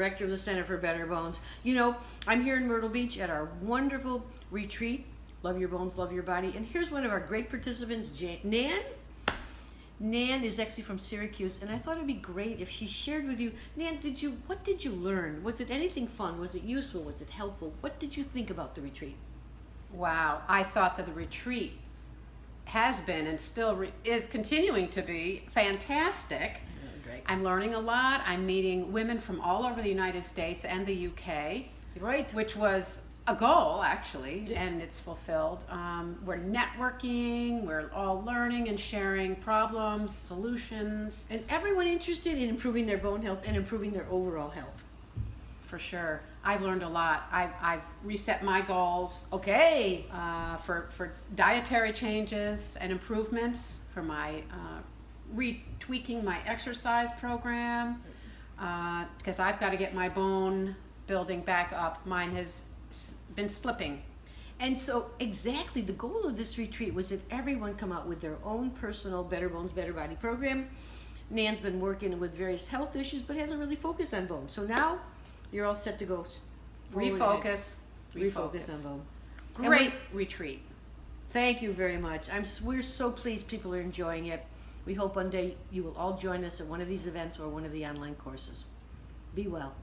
director of the Center for Better Bones. You know, I'm here in Myrtle Beach at our wonderful retreat, Love Your Bones, Love Your Body. And here's one of our great participants, Nan. Nan is actually from Syracuse, and I thought it'd be great if she shared with you. Nan, what did you learn? Was it anything fun? Was it useful? Was it helpful? What did you think about the retreat? Wow, I thought that the retreat has been and still is continuing to be fantastic. Great. I'm learning a lot. I'm meeting women from all over the United States and the UK, Right. which was a goal actually, and it's fulfilled. We're networking, we're all learning and sharing problems, solutions. And everyone interested in improving their bone health and improving their overall health. For sure. I've learned a lot. I've reset my goals. Okay. For dietary changes and improvements, for my retweaking my exercise program, because I've got to get my bone building back up. Mine has been slipping. And so exactly the goal of this retreat was that everyone come out with their own personal Better Bones, Better Body program. Nan's been working with various health issues but hasn't really focused on bone. So now you're all set to go Refocus on bone. Great retreat. Thank you very much. We're so pleased people are enjoying it. We hope one day you will all join us at one of these events or one of the online courses. Be well.